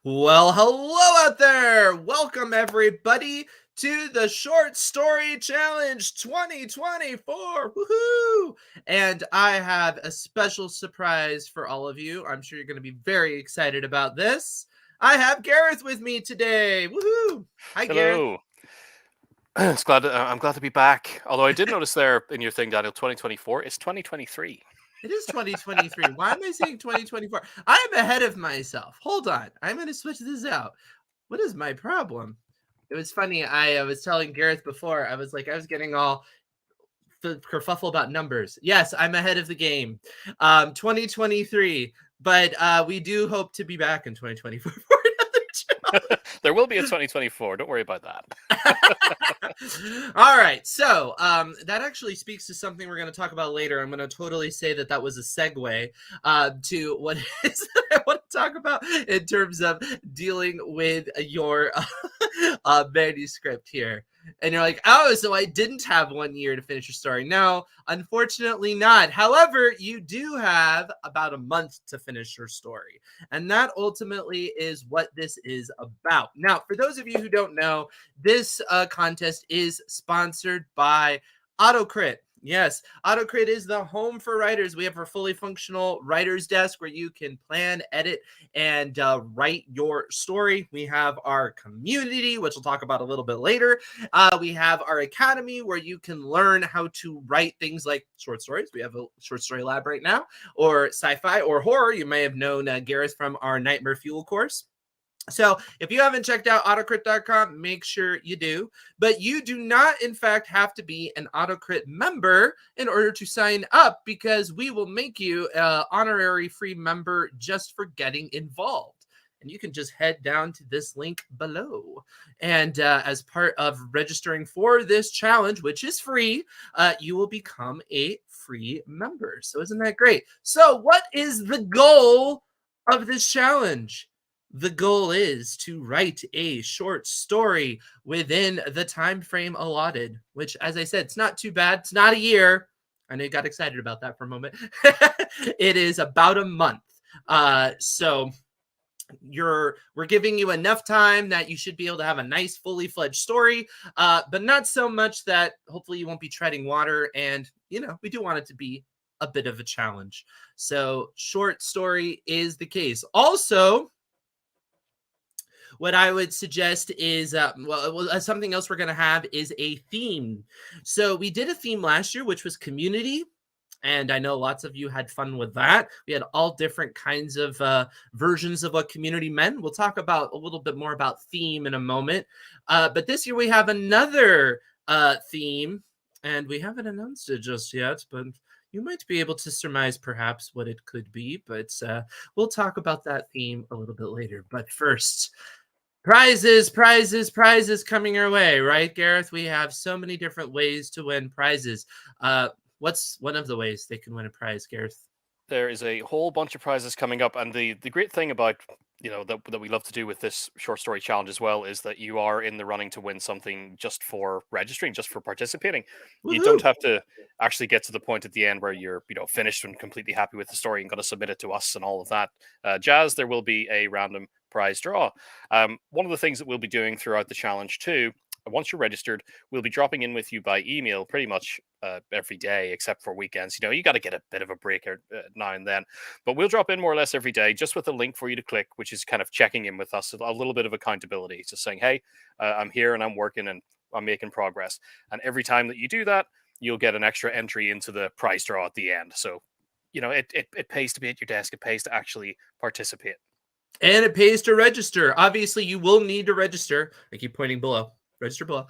Well, hello out there. Welcome, everybody, to the Short Story Challenge 2024. Woohoo! And I have a special surprise for all of you. I'm sure you're going to be very excited about this. I have Gareth with me today. Woohoo! Hi, Gareth. Hello. I'm glad to be back. Although I did notice there in your thing, Daniel, 2024. It's 2023. It is 2023. Why am I saying 2024? I am ahead of myself. Hold on. I'm going to switch this out. What is my problem? It was funny. I was telling Gareth before, I was getting all kerfuffle about numbers. Yes, I'm ahead of the game. 2023, but we do hope to be back in 2024 for another challenge. There will be a 2024. Don't worry about that. All right, so that actually speaks to something we're going to talk about later. I'm going to totally say that was a segue to what it is that I want to talk about in terms of dealing with your manuscript here. And you're like, oh, so I didn't have 1 year to finish your story. No, unfortunately not. However, you do have about a month to finish your story. And that ultimately is what this is about. Now, for those of you who don't know, this contest is sponsored by Autocrit. Yes, Autocrit is the home for writers. We have our fully functional writer's desk where you can plan, edit, and write your story. We have our community, which we'll talk about a little bit later. We have our academy where you can learn how to write things like short stories. We have a short story lab right now, or sci-fi or horror. You may have known Gareth from our Nightmare Fuel course. So if you haven't checked out autocrit.com, make sure you do. But you do not, in fact, have to be an Autocrit member in order to sign up, because we will make you an honorary free member just for getting involved. And you can just head down to this link below. And as part of registering for this challenge, which is free, you will become a free member. So isn't that great? So what is the goal of this challenge? The goal is to write a short story within the time frame allotted, which, as I said, it's not too bad. It's not a year. I know you got excited about that for a moment. It is about a month. So we're giving you enough time that you should be able to have a nice, fully fledged story, but not so much that hopefully you won't be treading water. And, we do want it to be a bit of a challenge. So short story is the case. Also, what I would suggest is, something else we're going to have is a theme. So we did a theme last year, which was community. And I know lots of you had fun with that. We had all different kinds of versions of what community meant. We'll talk about a little bit more about theme in a moment. But this year we have another theme, and we haven't announced it just yet, but you might be able to surmise perhaps what it could be. But we'll talk about that theme a little bit later. But first, prizes coming our way, right, Gareth? We have so many different ways to win prizes. What's one of the ways they can win a prize, Gareth? There is a whole bunch of prizes coming up, and the great thing about that we love to do with this short story challenge as well is that you are in the running to win something just for registering, just for participating. Woo-hoo! You don't have to actually get to the point at the end where you're finished and completely happy with the story and going to submit it to us and all of that jazz. There will be a random prize draw. One of the things that we'll be doing throughout the challenge too, once you're registered, we'll be dropping in with you by email pretty much every day, except for weekends. You got to get a bit of a break now and then. But we'll drop in more or less every day, just with a link for you to click, which is kind of checking in with us, a little bit of accountability. Just saying, hey, I'm here and I'm working and I'm making progress. And every time that you do that, you'll get an extra entry into the prize draw at the end. So, it pays to be at your desk. It pays to actually participate. And it pays to register. Obviously, you will need to register. I keep pointing below. Register below.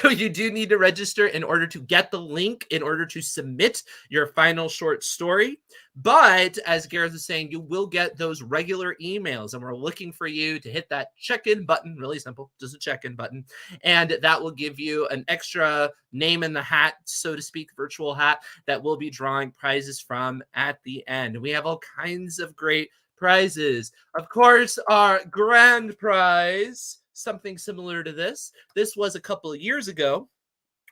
You do need to register in order to get the link, in order to submit your final short story. But as Gareth is saying, you will get those regular emails, and we're looking for you to hit that check-in button. Really simple, just a check-in button. And that will give you an extra name in the hat, so to speak, virtual hat, that we'll be drawing prizes from at the end. We have all kinds of great prizes. Of course, our grand prize, something similar to this. This was a couple of years ago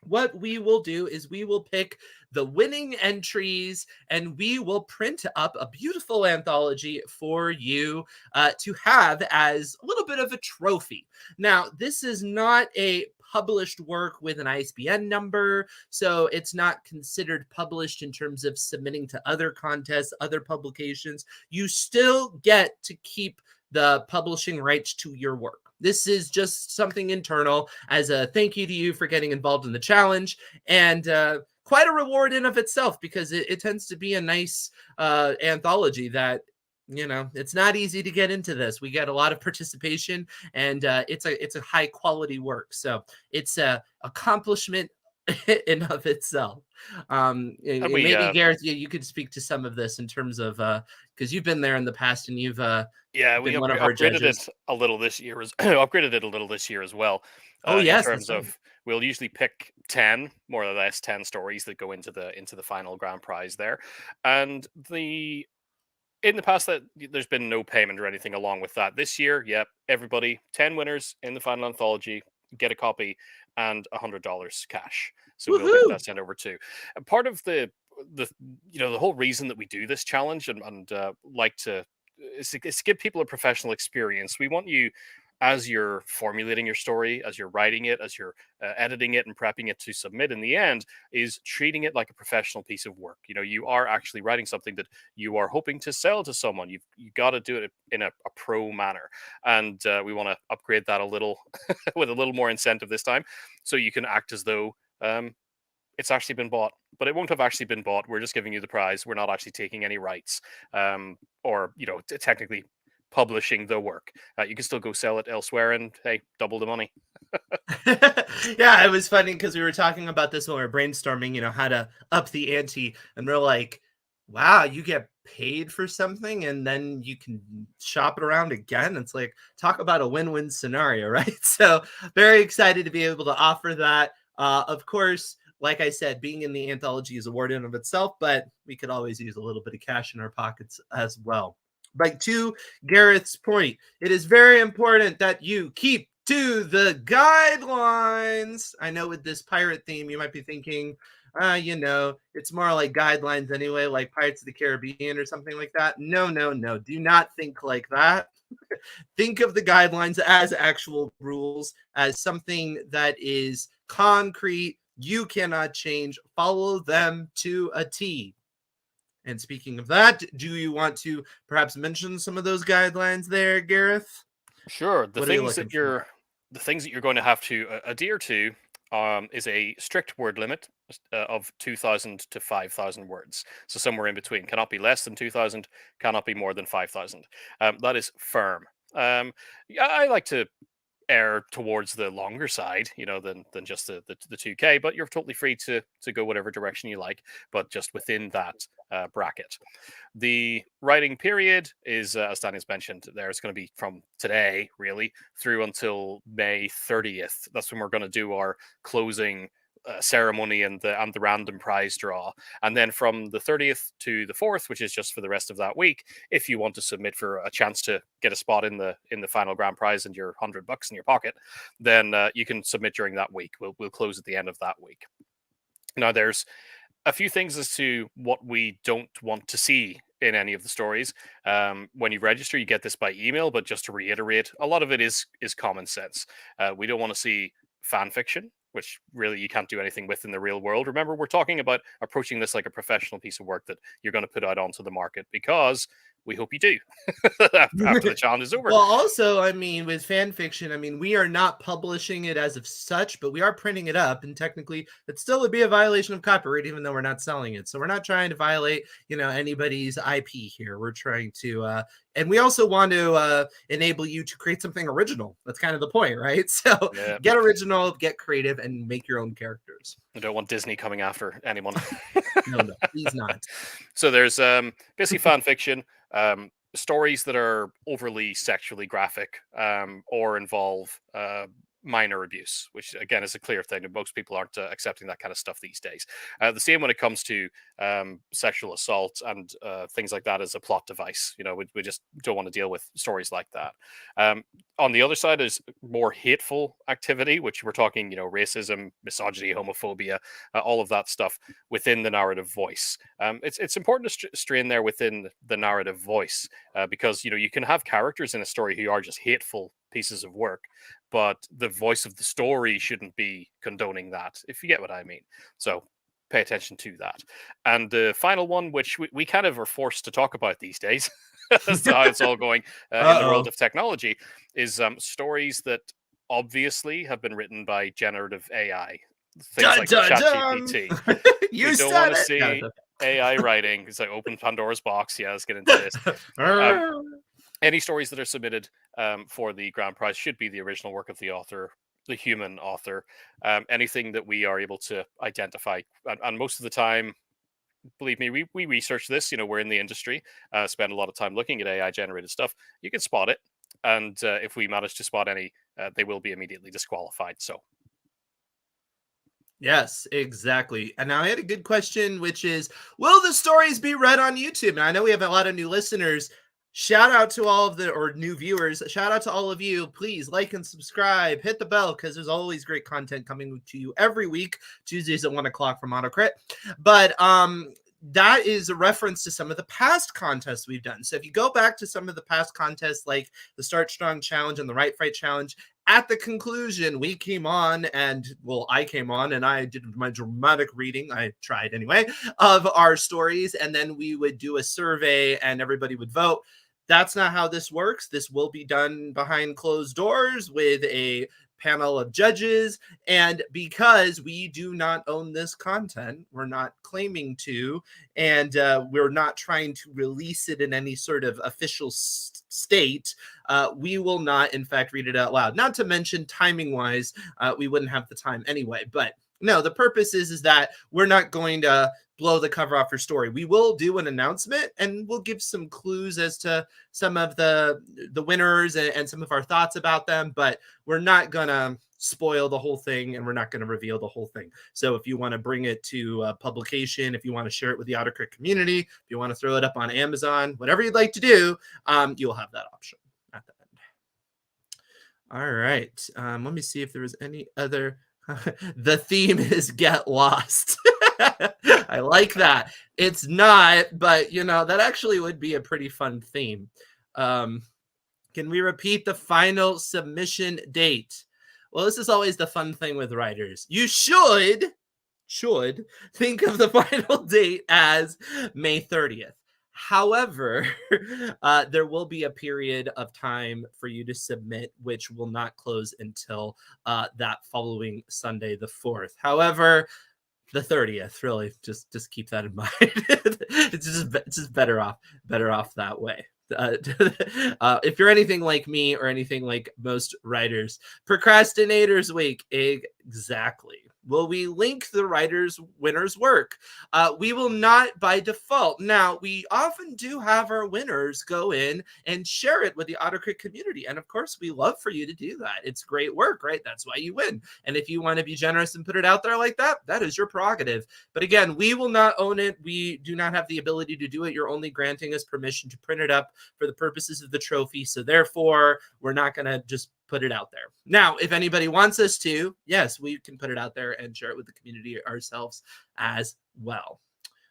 what we will do is we will pick the winning entries and we will print up a beautiful anthology for you to have as a little bit of a trophy. Now, this is not a published work with an ISBN number, so it's not considered published in terms of submitting to other contests, other publications. You still get to keep the publishing rights to your work. This is just something internal as a thank you to you for getting involved in the challenge, and quite a reward in of itself, because it tends to be a nice anthology that, you know, it's not easy to get into this. We get a lot of participation, and it's a high quality work, so it's a accomplishment in of itself. And And we maybe Gareth, you could speak to some of this in terms of because you've been there in the past and you've Yeah, we been one of our upgraded judges. it a little this year as upgraded it a little this year as well. Oh In yes, terms that's right. of, we'll usually pick 10, more or less 10 stories that go into the final grand prize there. And the in the past that there's been no payment or anything along with that. This year, yep, everybody, 10 winners in the final anthology get a copy and $100 cash. So we'll get Woohoo! that sent over too. And part of the the whole reason that we do this challenge and like to is to give people a professional experience. We want you, as you're formulating your story, as you're writing it, as you're editing it and prepping it to submit in the end, is treating it like a professional piece of work. You know, you are actually writing something that you are hoping to sell to someone. You got to do it in a pro manner, and we want to upgrade that a little with a little more incentive this time, so you can act as though it's actually been bought, but it won't have actually been bought. We're just giving you the prize. We're not actually taking any rights, or technically publishing the work. You can still go sell it elsewhere, and hey, double the money. Yeah, it was funny because we were talking about this when we were brainstorming, you know, how to up the ante, and we're like, wow, you get paid for something and then you can shop it around again. It's like, talk about a win-win scenario, right? So very excited to be able to offer that. Of course, like I said, being in the anthology is a word in of itself, but we could always use a little bit of cash in our pockets as well. But to Gareth's point, it is very important that you keep to the guidelines. I know with this pirate theme, you might be thinking, you know, it's more like guidelines anyway, like Pirates of the Caribbean or something like that. No, no, no. Do not think like that. Think of the guidelines as actual rules, as something that is concrete. You cannot change. Follow them to a T. And speaking of that, do you want to perhaps mention some of those guidelines there, Gareth? Sure. What are you looking for? The things that you're going to have to adhere to is a strict word limit of 2,000 to 5,000 words. So somewhere in between. Cannot be less than 2,000. Cannot be more than 5,000. That is firm. Yeah, I like to err towards the longer side, than just the 2K. But you're totally free to go whatever direction you like, but just within that bracket. The writing period is, as Daniel's mentioned, there it's going to be from today really through until May 30th. That's when we're going to do our closing ceremony and the random prize draw, and then from the 30th to the 4th, which is just for the rest of that week, if you want to submit for a chance to get a spot in the final grand prize and your $100 in your pocket, then you can submit during that week. We'll close at the end of that week. Now there's a few things as to what we don't want to see in any of the stories. When you register, you get this by email, but just to reiterate, a lot of it is common sense. We don't want to see fan fiction, which really you can't do anything with in the real world. Remember, we're talking about approaching this like a professional piece of work that you're going to put out onto the market, because we hope you do after the challenge is over. Well, also, I mean, with fan fiction, I mean, we are not publishing it as of such, but we are printing it up, and technically, it still would be a violation of copyright, even though we're not selling it. So we're not trying to violate, you know, anybody's IP here. We're trying to, and we also want to enable you to create something original. That's kind of the point, right? So Yeah. get original, get creative, and make your own characters. I don't want Disney coming after anyone. No, please not. So there's basically fan fiction, stories that are overly sexually graphic, or involve minor abuse, which again is a clear thing, and most people aren't accepting that kind of stuff these days. The same when it comes to sexual assault and things like that as a plot device. We just don't want to deal with stories like that. On the other side is more hateful activity, which we're talking, racism, misogyny, homophobia, all of that stuff within the narrative voice. It's important to strain there within the narrative voice, because you can have characters in a story who are just hateful pieces of work, but the voice of the story shouldn't be condoning that, if you get what I mean. So pay attention to that. And the final one, which we kind of are forced to talk about these days, as to how it's all going in the world of technology, is stories that obviously have been written by generative AI. Things like ChatGPT. You don't want to see AI writing. It's like open Pandora's box. Yeah, let's get into this. Any stories that are submitted for the grand prize should be the original work of the author, the human author. Anything that we are able to identify, and most of the time, believe me, we research this. We're in the industry, spend a lot of time looking at AI generated stuff. You can spot it, and if we manage to spot any, they will be immediately disqualified. So. Yes, exactly. And now I had a good question, which is, will the stories be read on YouTube? And I know we have a lot of new listeners. Shout out to all of or new viewers. Shout out to all of you. Please like and subscribe. Hit the bell, because there's always great content coming to you every week, Tuesdays at 1 o'clock from Autocrit. But that is a reference to some of the past contests we've done. So if you go back to some of the past contests, like the Start Strong Challenge and the Right Fight Challenge, at the conclusion, we came on I came on and I did my dramatic reading. I tried anyway, of our stories. And then we would do a survey and everybody would vote. That's not how this works. This will be done behind closed doors with a panel of judges. And because we do not own this content, we're not claiming to, and we're not trying to release it in any sort of official state, we will not, in fact, read it out loud. Not to mention, timing wise, we wouldn't have the time anyway. But no, the purpose is that we're not going to blow the cover off your story. We will do an announcement and we'll give some clues as to some of the winners and some of our thoughts about them, but we're not going to spoil the whole thing and we're not going to reveal the whole thing. So if you want to bring it to publication, if you want to share it with the Autocrit community, if you want to throw it up on Amazon, whatever you'd like to do, you'll have that option at the end. All right. Let me see if there was any other. The theme is get lost. I like that. It's not, but that actually would be a pretty fun theme. Can we repeat the final submission date? Well, this is always the fun thing with writers. You should think of the final date as May 30th. However, there will be a period of time for you to submit, which will not close until that following Sunday, the 4th. However, the 30th, really, just keep that in mind. It's just better off that way. If you're anything like me or anything like most writers, procrastinators week, exactly. Will we link the winner's work? We will not by default. Now, we often do have our winners go in and share it with the Autocrit community. And of course, we love for you to do that. It's great work, right? That's why you win. And if you want to be generous and put it out there like that, that is your prerogative. But again, we will not own it. We do not have the ability to do it. You're only granting us permission to print it up for the purposes of the trophy. So therefore, we're not going to just put it out there. Now, if anybody wants us to, yes, we can put it out there and share it with the community ourselves as well.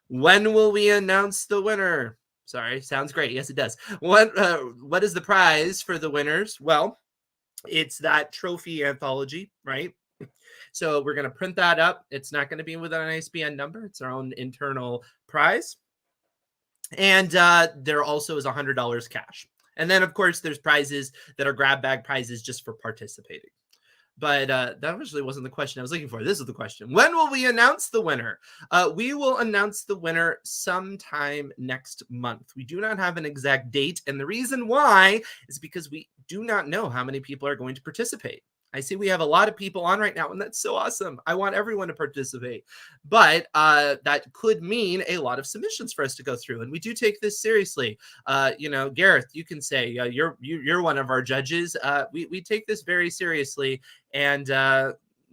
When will we announce the winner? Sorry, sounds great. Yes, it does. What is the prize for the winners? Well, it's that trophy anthology, right? So we're going to print that up. It's not going to be with an ISBN number. It's our own internal prize. And there also is $100 cash. And then, of course, there's prizes that are grab bag prizes just for participating. But that actually wasn't the question I was looking for. This is the question. When will we announce the winner? We will announce the winner sometime next month. We do not have an exact date. And the reason why is because we do not know how many people are going to participate. I see we have a lot of people on right now, and that's so awesome. I want everyone to participate. But that could mean a lot of submissions for us to go through, and we do take this seriously. Gareth, you can say you're one of our judges. We take this very seriously, and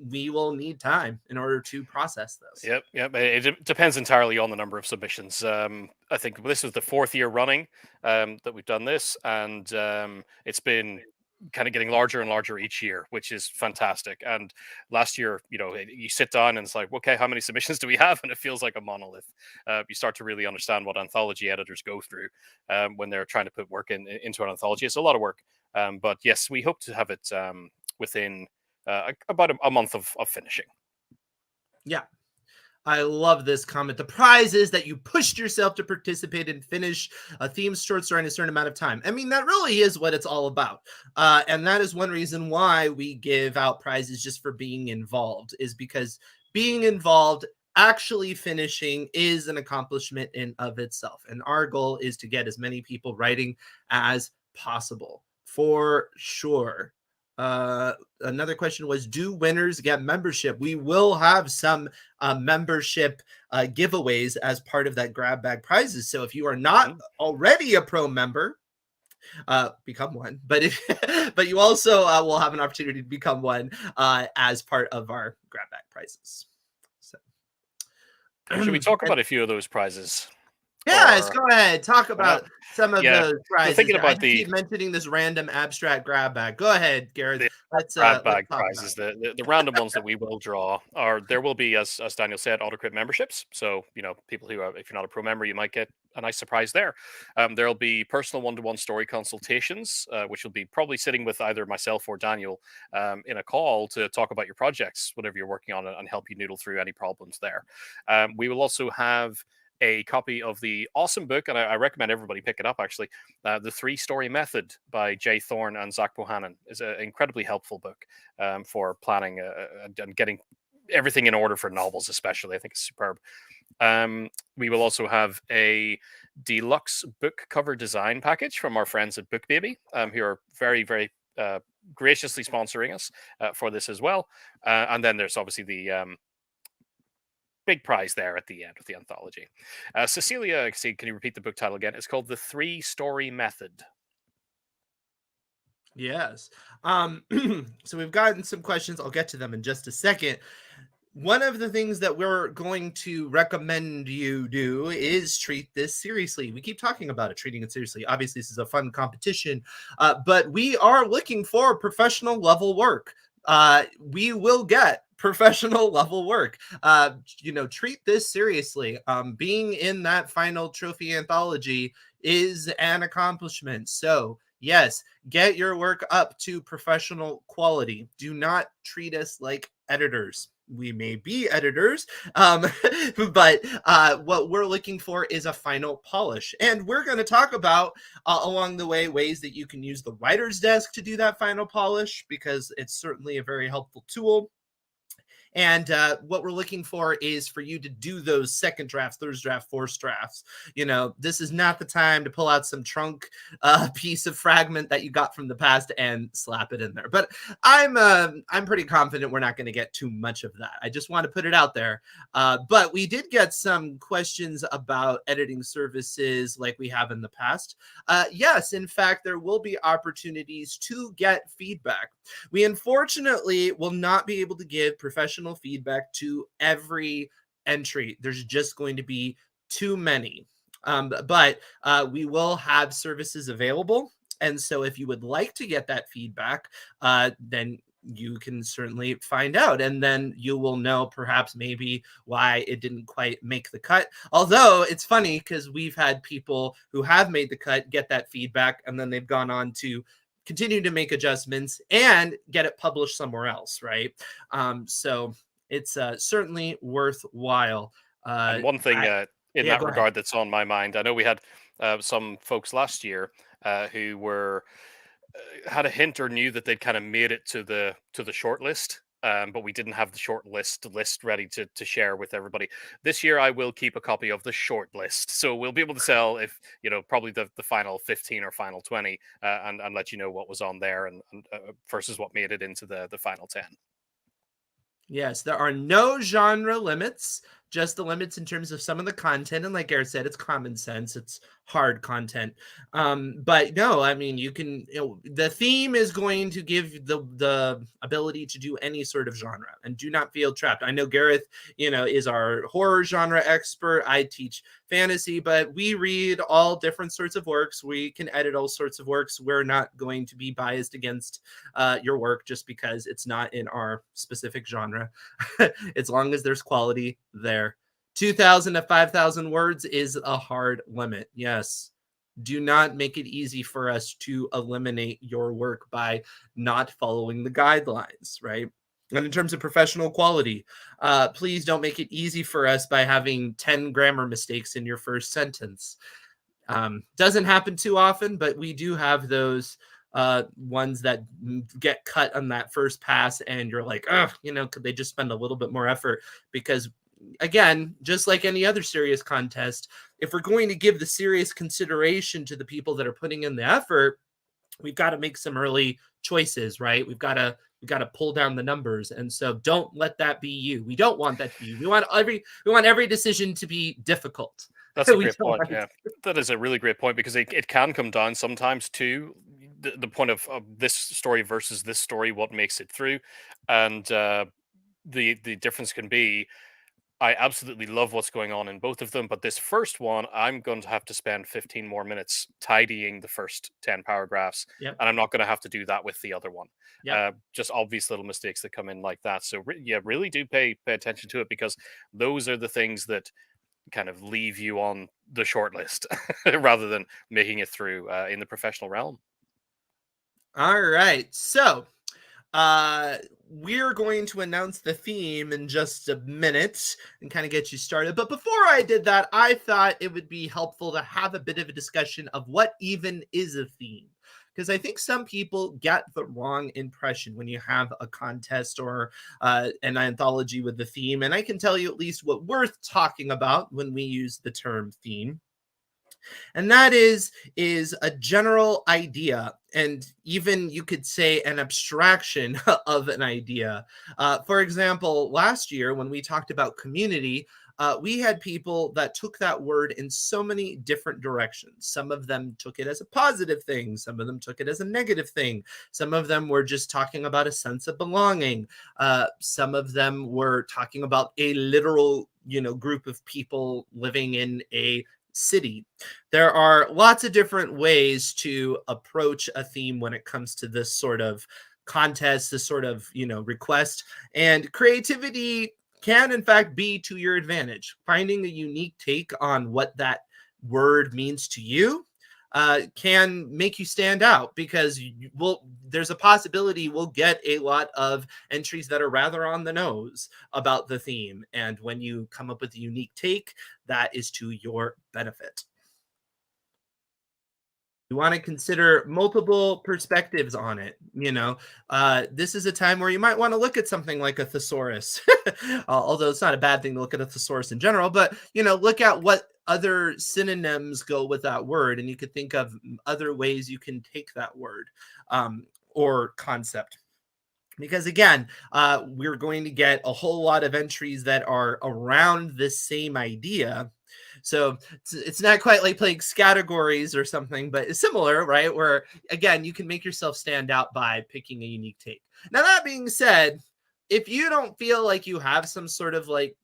we will need time in order to process this. Yep. It depends entirely on the number of submissions. I think this is the fourth year running that we've done this, and it's been kind of getting larger and larger each year, which is fantastic. And last year, you sit down and it's like, okay, how many submissions do we have? And it feels like a monolith. You start to really understand what anthology editors go through when they're trying to put work into an anthology. It's a lot of work, but yes, we hope to have it within about a month of finishing. Yeah. I love this comment. The prize is that you pushed yourself to participate and finish a theme short story in a certain amount of time. I mean, that really is what it's all about. And that is one reason why we give out prizes just for being involved, is because being involved, actually finishing, is an accomplishment in of itself. And our goal is to get as many people writing as possible, for sure. Another question was, do winners get membership? We will have some membership giveaways as part of that grab bag prizes. So if you are not already a pro member, become one. But but you also will have an opportunity to become one as part of our grab bag prizes. So should we talk about a few of those prizes? Yes, go ahead. Talk about some of yeah, those prizes. thinking about I keep mentioning this random abstract grab bag. Go ahead, Gareth. Let's grab let's bag talk prizes. about it. The random ones that we will draw are, there will be, as Daniel said, Autocrit memberships. So people who are, if you're not a pro member, you might get a nice surprise there. There'll be personal one-to-one story consultations, which will be probably sitting with either myself or Daniel in a call to talk about your projects, whatever you're working on, and help you noodle through any problems there. We will also have a copy of the awesome book, and I recommend everybody pick it up, actually. The 3-Story Method by Jay Thorne and Zach Bohannon is an incredibly helpful book for planning and getting everything in order for novels, especially. I think it's superb. We will also have a deluxe book cover design package from our friends at Book Baby, who are very, very graciously sponsoring us for this as well. And then there's obviously the big prize there at the end of the anthology. Cecilia, can you repeat the book title again? It's called The 3-Story Method. Yes. So we've gotten some questions. I'll get to them in just a second. One of the things that we're going to recommend you do is treat this seriously. We keep talking about it, treating it seriously. Obviously, this is a fun competition, but we are looking for professional level work. We will get professional level work. Treat this seriously. Being in that final trophy anthology is an accomplishment. So yes, get your work up to professional quality. Do not treat us like editors. We may be editors, but what we're looking for is a final polish. And we're going to talk about along the way ways that you can use the writer's desk to do that final polish, because it's certainly a very helpful tool. And what we're looking for is for you to do those second drafts, third draft, fourth drafts. This is not the time to pull out some trunk piece of fragment that you got from the past and slap it in there. But I'm pretty confident we're not going to get too much of that. I just want to put it out there. But we did get some questions about editing services like we have in the past. Yes, in fact, there will be opportunities to get feedback. We unfortunately will not be able to give professional feedback to every entry. There's just going to be too many. But we will have services available. And so if you would like to get that feedback, then you can certainly find out, and then you will know perhaps maybe why it didn't quite make the cut. Although it's funny, because we've had people who have made the cut get that feedback, and then they've gone on to continue to make adjustments and get it published somewhere else, right? So it's certainly worthwhile. And one thing in that regard ahead. that's on my mind, I know we had some folks last year who were had a hint or knew that they'd kind of made it to the short list, but we didn't have the short list ready to share with everybody. This year, I will keep a copy of the short list, so we'll be able to sell if probably the final 15 or final 20, and let you know what was on there and versus what made it into the final 10. Yes, there are no genre limits, just the limits in terms of some of the content. And like Garrett said, it's common sense, it's hard content. But no, I mean, you can, the theme is going to give the ability to do any sort of genre, and do not feel trapped. I know Gareth, is our horror genre expert. I teach fantasy, but we read all different sorts of works. We can edit all sorts of works. We're not going to be biased against your work just because it's not in our specific genre. As long as there's quality there. 2,000 to 5,000 words is a hard limit. Yes. Do not make it easy for us to eliminate your work by not following the guidelines, right? And in terms of professional quality, please don't make it easy for us by having 10 grammar mistakes in your first sentence. Doesn't happen too often, but we do have those ones that get cut on that first pass, and you're like, oh, could they just spend a little bit more effort? Because again, just like any other serious contest, if we're going to give the serious consideration to the people that are putting in the effort, we've got to make some early choices, right? We've got to pull down the numbers. And so don't let that be you. We don't want that to be you. We want every decision to be difficult. That's a great point. Yeah, that is a really great point, because it can come down sometimes to the point of this story versus this story, what makes it through. And the difference can be, I absolutely love what's going on in both of them, but this first one, I'm going to have to spend 15 more minutes tidying the first 10 paragraphs, Yep. and I'm not going to have to do that with the other one. Yep. Just obvious little mistakes that come in like that. So really do pay attention to it, because those are the things that kind of leave you on the short list rather than making it through in the professional realm. All right. So we're going to announce the theme in just a minute and kind of get you started. But before I did that, I thought it would be helpful to have a bit of a discussion of what even is a theme. Because I think some people get the wrong impression when you have a contest or an anthology with the theme. And I can tell you at least what we're talking about when we use the term theme. And that is a general idea, and even you could say an abstraction of an idea. For example, last year when we talked about community, we had people that took that word in so many different directions. Some of them took it as a positive thing. Some of them took it as a negative thing. Some of them were just talking about a sense of belonging. Some of them were talking about a literal, group of people living in a city. There are lots of different ways to approach a theme when it comes to this sort of contest, this sort of, request. And creativity can, in fact, be to your advantage. Finding a unique take on what that word means to you can make you stand out, because there's a possibility we'll get a lot of entries that are rather on the nose about the theme. And when you come up with a unique take, that is to your benefit. You want to consider multiple perspectives on it. This is a time where you might want to look at something like a thesaurus, although it's not a bad thing to look at a thesaurus in general, but, look at what other synonyms go with that word. And you could think of other ways you can take that word or concept. Because again, we're going to get a whole lot of entries that are around this same idea. So it's not quite like playing categories or something, but it's similar, right? Where again, you can make yourself stand out by picking a unique take. Now, that being said, if you don't feel like you have some sort of like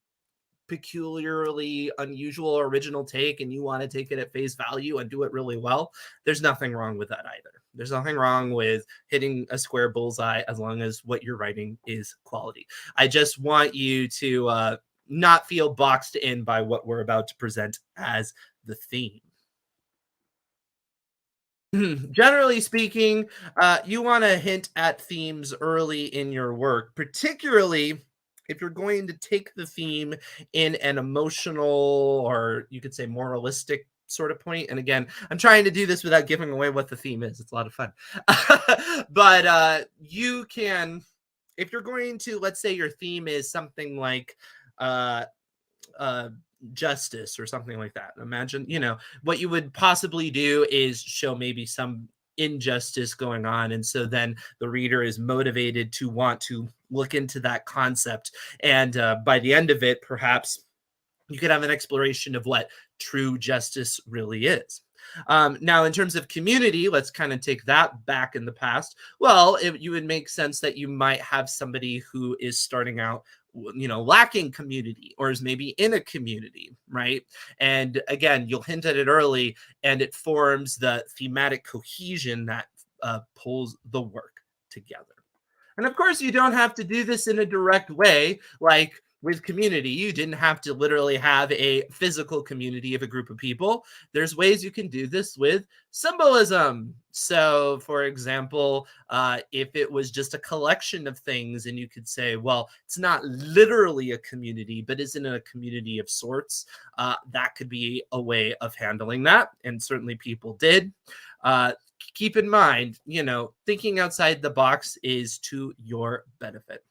peculiarly unusual or original take and you want to take it at face value and do it really well, there's nothing wrong with that either. There's nothing wrong with hitting a square bullseye as long as what you're writing is quality. I just want you to not feel boxed in by what we're about to present as the theme. Generally speaking, you want to hint at themes early in your work, particularly if you're going to take the theme in an emotional, or you could say moralistic sort of point. And again, I'm trying to do this without giving away what the theme is. It's a lot of fun. But you can if you're going to, let's say your theme is something like uh justice or something like that. Imagine, what you would possibly do is show maybe some injustice going on. And so then the reader is motivated to want to look into that concept. And by the end of it, perhaps you could have an exploration of what true justice really is. Now, in terms of community, let's kind of take that back in the past. Well, you would make sense that you might have somebody who is starting out, lacking community or is maybe in a community, right? And again, you'll hint at it early, and it forms the thematic cohesion that pulls the work together. And of course, you don't have to do this in a direct way. Like with community, you didn't have to literally have a physical community of a group of people. There's ways you can do this with symbolism. So, for example, if it was just a collection of things, and you could say, well, it's not literally a community, but isn't it a community of sorts? That could be a way of handling that. And certainly people did. Keep in mind, thinking outside the box is to your benefit.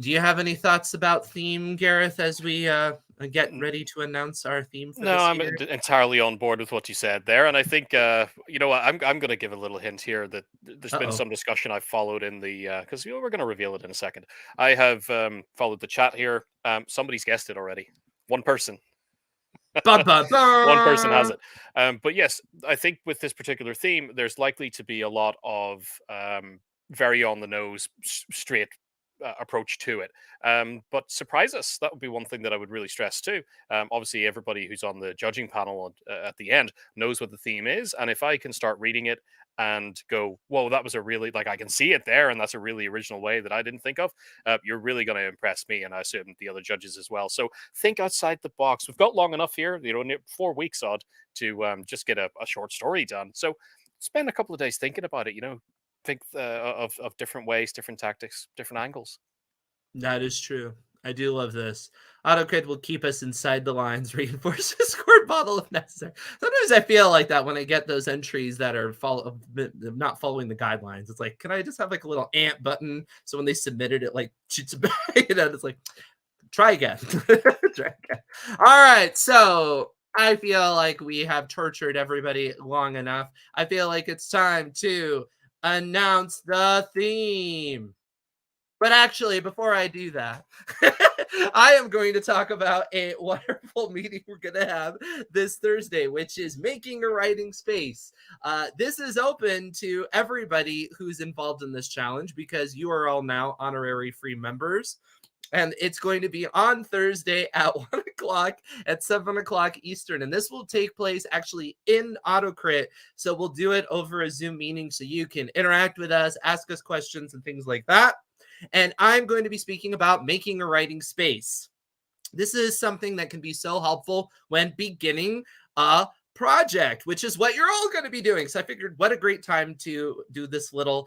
Do you have any thoughts about theme, Gareth, as we get ready to announce our theme for No, this I'm year? entirely on board with what you said there, and I think you know what, I'm going to give a little hint here that there's been Uh-oh. some discussion I've followed in the because we're going to reveal it in a second. I have followed the chat here. Somebody's guessed it already. One person. Ba, ba, One person has ba! it. But yes, I think with this particular theme, there's likely to be a lot of very on the nose, straight approach to it. But surprise us. That would be one thing that I would really stress too. Obviously, everybody who's on the judging panel at the end knows what the theme is. And if I can start reading it and go, whoa, that was a really, like, I can see it there. And that's a really original way that I didn't think of. You're really going to impress me. And I assume the other judges as well. So think outside the box. We've got long enough here, 4 weeks odd to just get a short story done. So spend a couple of days thinking about it, think of different ways, different tactics, different angles. That is true. I do love this. Autocrit will keep us inside the lines, reinforce the squirt bottle if necessary. Sometimes I feel like that when I get those entries that are not following the guidelines. It's like, can I just have like a little ant button so when they submit it, it like shoots it back? It's like, try again. Try again. All right. So I feel like we have tortured everybody long enough. I feel like it's time to announce the theme. But actually, before I do that, I am going to talk about a wonderful meeting we're going to have this Thursday, which is Making a Writing Space. This is open to everybody who's involved in this challenge because you are all now honorary free members. And it's going to be on Thursday at 1 o'clock at 7 o'clock Eastern. And this will take place actually in Autocrit. So we'll do it over a Zoom meeting so you can interact with us, ask us questions and things like that. And I'm going to be speaking about making a writing space. This is something that can be so helpful when beginning a project, which is what you're all going to be doing. So I figured what a great time to do this little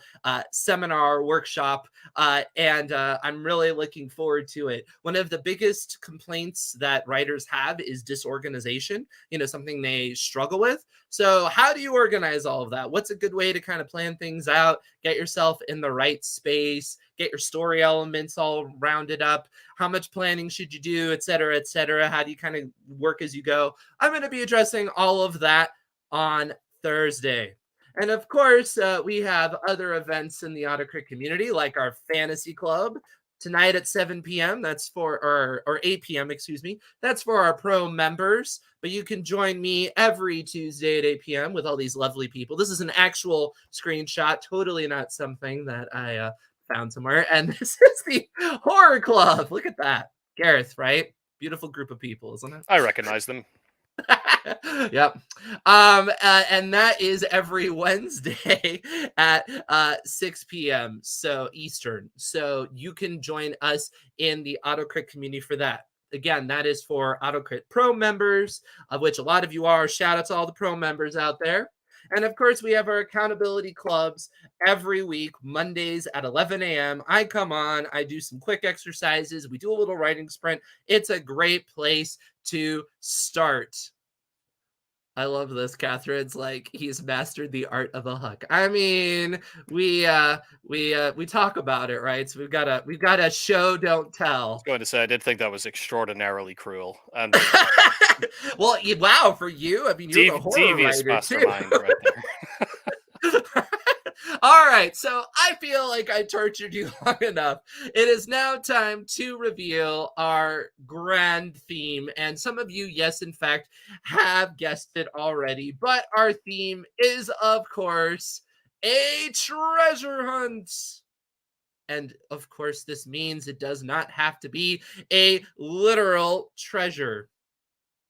seminar workshop. And I'm really looking forward to it. One of the biggest complaints that writers have is disorganization, something they struggle with. So how do you organize all of that? What's a good way to kind of plan things out, get yourself in the right space, get your story elements all rounded up? How much planning should you do, et cetera, et cetera? How do you kind of work as you go? I'm going to be addressing all of that on Thursday. And of course, we have other events in the Autocrit community, like our fantasy club tonight at 7 p.m. That's for, or 8 p.m., excuse me. That's for our pro members. But you can join me every Tuesday at 8 p.m. with all these lovely people. This is an actual screenshot, totally not something that I found somewhere. And this is the horror club. Look at that. Gareth, right? Beautiful group of people, isn't it? I recognize them. Yep. And that is every Wednesday at 6 p.m. so Eastern. So you can join us in the Autocrit community for that. Again, that is for Autocrit Pro members, of which a lot of you are. Shout out to all the Pro members out there. And of course, we have our accountability clubs every week, Mondays at 11 a.m. I come on, I do some quick exercises. We do a little writing sprint. It's a great place to start. I love this. Catherine's like, he's mastered the art of a hook. I mean, we talk about it, right? So we've got a show, don't I was tell. going to say I did think that was extraordinarily cruel and Well, wow, for you, I mean, you're the horror devious writer too. mastermind right there. All right, so I feel like I tortured you long enough. It is now time to reveal our grand theme. And some of you, yes, in fact, have guessed it already. But our theme is, of course, a treasure hunt. And of course, this means it does not have to be a literal treasure,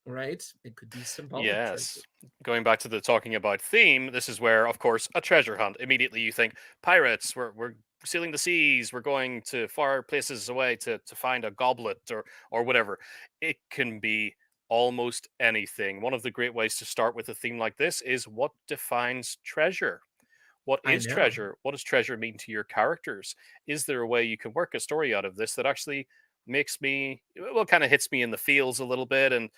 right? It could be symbolic treasure. Yes. Going back to the talking about theme, this is where, of course, a treasure hunt. Immediately you think pirates, we're sealing the seas, we're going to far places away to find a goblet or whatever. It can be almost anything. One of the great ways to start with a theme like this is what defines treasure? What I is know. treasure? What does treasure mean to your characters? Is there a way you can work a story out of this that actually makes me, well, kind of hits me in the feels a little bit and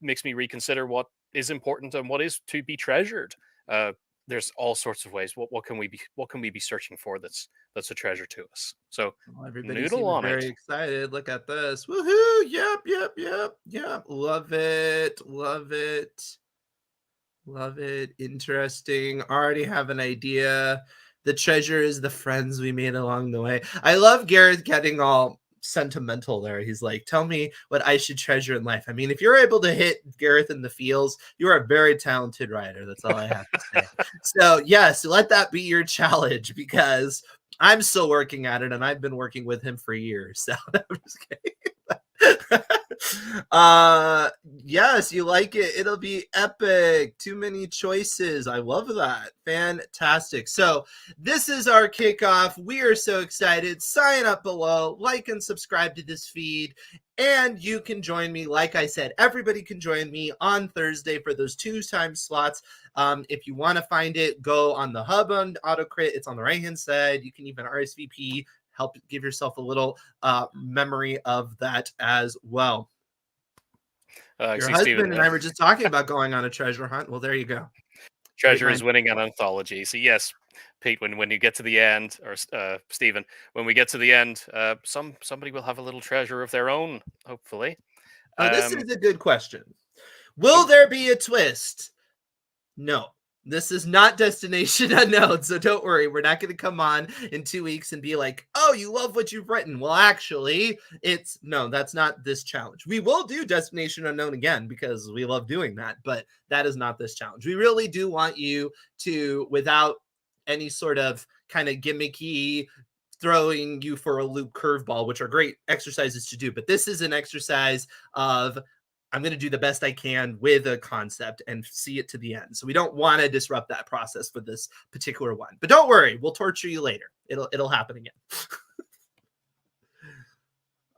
makes me reconsider what is important and what is to be treasured? Uh, there's all sorts of ways. What can we be searching for that's a treasure to us? So Well, everybody noodle seems on very it. excited. Look at this. Woohoo! Yep, yep, yep, yep. Love it. Love it. Love it. Interesting. Already have an idea. The treasure is the friends we made along the way. I love Gareth getting all sentimental there. He's like, tell me what I should treasure in life. I mean, if you're able to hit Gareth in the feels, you're a very talented writer. That's all I have to say. So, yes, let that be your challenge because I'm still working at it and I've been working with him for years. So, I'm just kidding. Yes, you like it. It'll be epic. Too many choices. I love that. Fantastic. So this is our kickoff. We are so excited. Sign up below, like and subscribe to this feed. And you can join me. Like I said, everybody can join me on Thursday for those 2 time slots. If you want to find it, go on the hub on Autocrit. It's on the right hand side. You can even RSVP, help give yourself a little memory of that as well. I Your see Stephen. husband and I were just talking about going on a treasure hunt. Well, there you go. Great Treasure is mind. winning an anthology. So yes, Pete, when you get to the end, or Stephen, when we get to the end, somebody will have a little treasure of their own, hopefully. This Um, is a good question. Will oh, there be a twist? No. This is not Destination Unknown, so don't worry. We're not going to come on in 2 weeks and be like, "Oh, you love what you've written." Well, actually, it's no, that's not this challenge. We will do Destination Unknown again because we love doing that, but that is not this challenge. We really do want you to, without any sort of kind of gimmicky throwing you for a loop curveball, which are great exercises to do, but this is an exercise of I'm going to do the best I can with a concept and see it to the end. So we don't want to disrupt that process for this particular one. But don't worry, we'll torture you later. It'll happen again.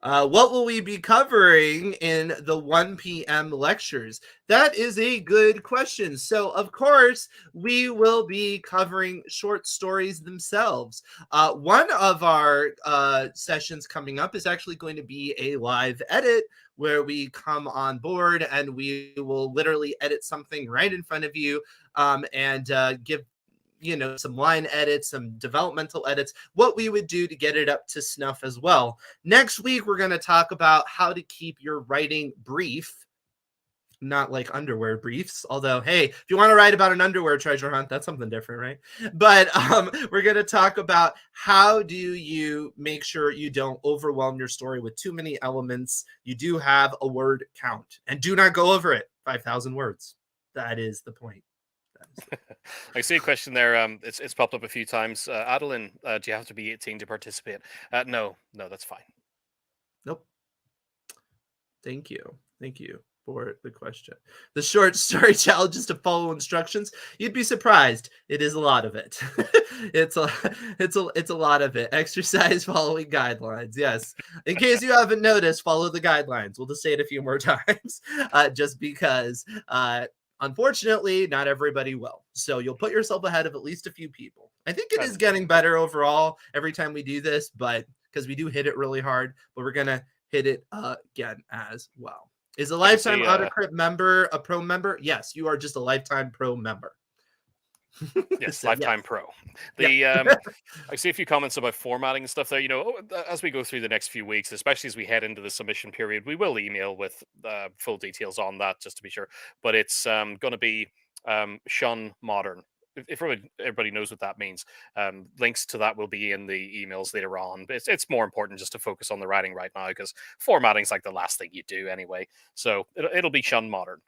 What will we be covering in the 1 p.m. lectures? That is a good question. So, of course, we will be covering short stories themselves. One of our sessions coming up is actually going to be a live edit where we come on board and we will literally edit something right in front of you and give some line edits, some developmental edits, what we would do to get it up to snuff as well. Next week, we're going to talk about how to keep your writing brief, not like underwear briefs. Although, hey, if you want to write about an underwear treasure hunt, that's something different, right? But we're going to talk about how do you make sure you don't overwhelm your story with too many elements. You do have a word count and do not go over it. 5,000 words. That is the point. I see a question there. It's popped up a few times. Adeline, do you have to be 18 to participate? No, that's fine. Nope. Thank you. Thank you for the question. The short story challenge is to follow instructions. You'd be surprised. It is a lot of it. it's a lot of it. Exercise following guidelines. Yes. In case you haven't noticed, follow the guidelines. We'll just say it a few more times, just because. Unfortunately, not everybody will. So you'll put yourself ahead of at least a few people. I think it is getting better overall every time we do this, but because we do hit it really hard, but we're gonna hit it again as well. Is a I can lifetime see. Autocrit member a pro member? Yes, you are just a lifetime pro member. Yes, So yes. lifetime pro. Yep. The I see a few comments about formatting and stuff there. As we go through the next few weeks, especially as we head into the submission period, we will email with full details on that just to be sure. But it's going to be Shun Modern. If everybody knows what that means, links to that will be in the emails later on. But it's more important just to focus on the writing right now because formatting's like the last thing you do anyway. So it'll be Shun Modern.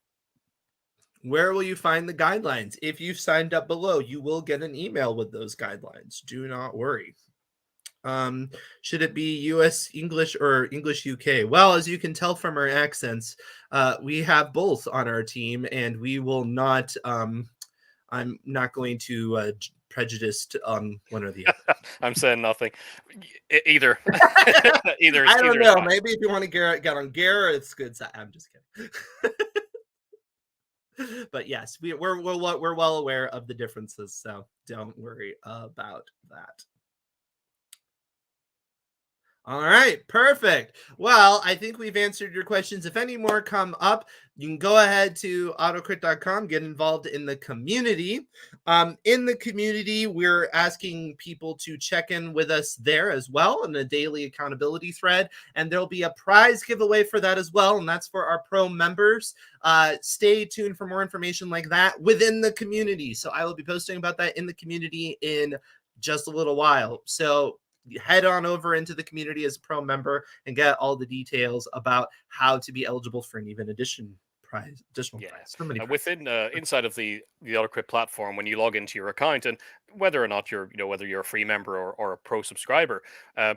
Where will you find the guidelines? If you've signed up below, you will get an email with those guidelines. Do not worry. Should it be US English or English UK? Well, as you can tell from our accents, we have both on our team, and we will not. I'm not going to prejudice one or the other. I'm saying nothing. Either, either I don't either is know. fine. Maybe if you want to get on Garrett, it's good. I'm just kidding. But yes, we're well aware of the differences, so don't worry about that. All right, perfect. Well, I think we've answered your questions. If any more come up, you can go ahead to autocrit.com, get involved in the community. In the community, we're asking people to check in with us there as well in a daily accountability thread. And there'll be a prize giveaway for that as well. And that's for our pro members. Stay tuned for more information like that within the community. So I will be posting about that in the community in just a little while. So head on over into the community as a pro member and get all the details about how to be eligible for an even additional prize. So many within inside of the Autocrit platform, when you log into your account, and whether or not whether you're a free member or a pro subscriber,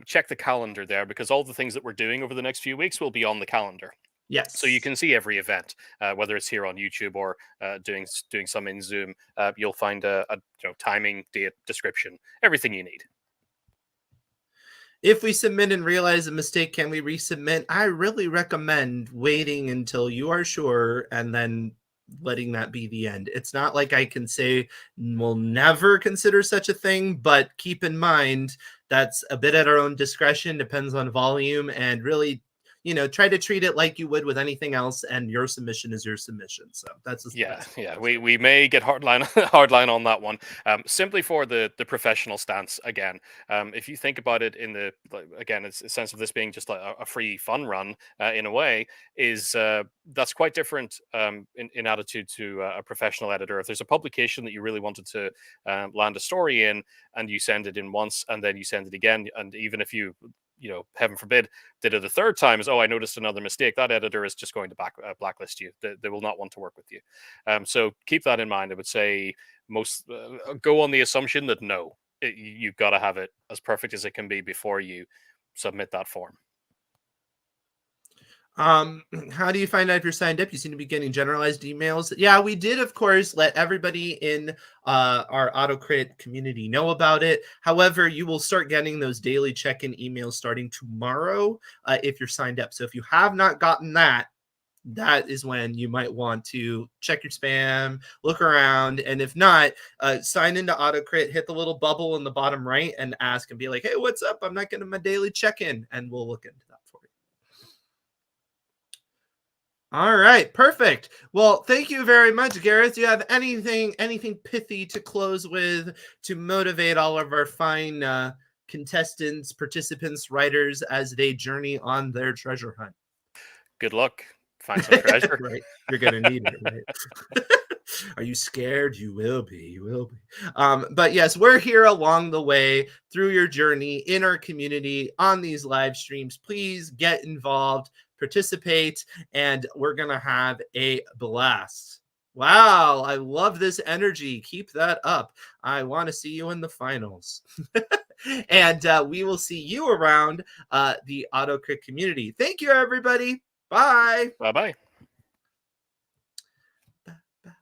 check the calendar there because all the things that we're doing over the next few weeks will be on the calendar. Yes. So you can see every event, whether it's here on YouTube or doing some in Zoom. You'll find a timing, date, description, everything you need. If we submit and realize a mistake, can we resubmit? I really recommend waiting until you are sure and then letting that be the end. It's not like I can say we'll never consider such a thing, but keep in mind that's a bit at our own discretion, depends on volume, and really, try to treat it like you would with anything else, and your submission is your submission. So that's we may get hardline on that one, simply for the professional stance. Again, if you think about it it's a sense of this being just like a free fun run in a way, is that's quite different in attitude to a professional editor. If there's a publication that you really wanted to land a story in, and you send it in once and then you send it again, and even if you heaven forbid, did it a third time, I noticed another mistake, that editor is just going to blacklist you. They will not want to work with you. So keep that in mind. I would say most go on the assumption that you've got to have it as perfect as it can be before you submit that form. How do you find out if you're signed up? You seem to be getting generalized emails. Yeah, we did, of course, let everybody in our Autocrit community know about it. However, you will start getting those daily check-in emails starting tomorrow if you're signed up. So if you have not gotten that is when you might want to check your spam, look around, and if not, sign into Autocrit, hit the little bubble in the bottom right, and ask and be like, hey, what's up? I'm not getting my daily check-in, and we'll look into that for you. All right, perfect. Well, thank you very much, Gareth. Do you have anything pithy to close with to motivate all of our fine contestants, participants, writers as they journey on their treasure hunt? Good luck. Find some treasure. Right. You're going to need it, right? Are you scared? You will be. You will be. But yes, we're here along the way through your journey in our community on these live streams. Please get involved, participate, and we're going to have a blast. Wow, I love this energy. Keep that up. I want to see you in the finals. And we will see you around the Autocrit community. Thank you, everybody. Bye. Bye-bye.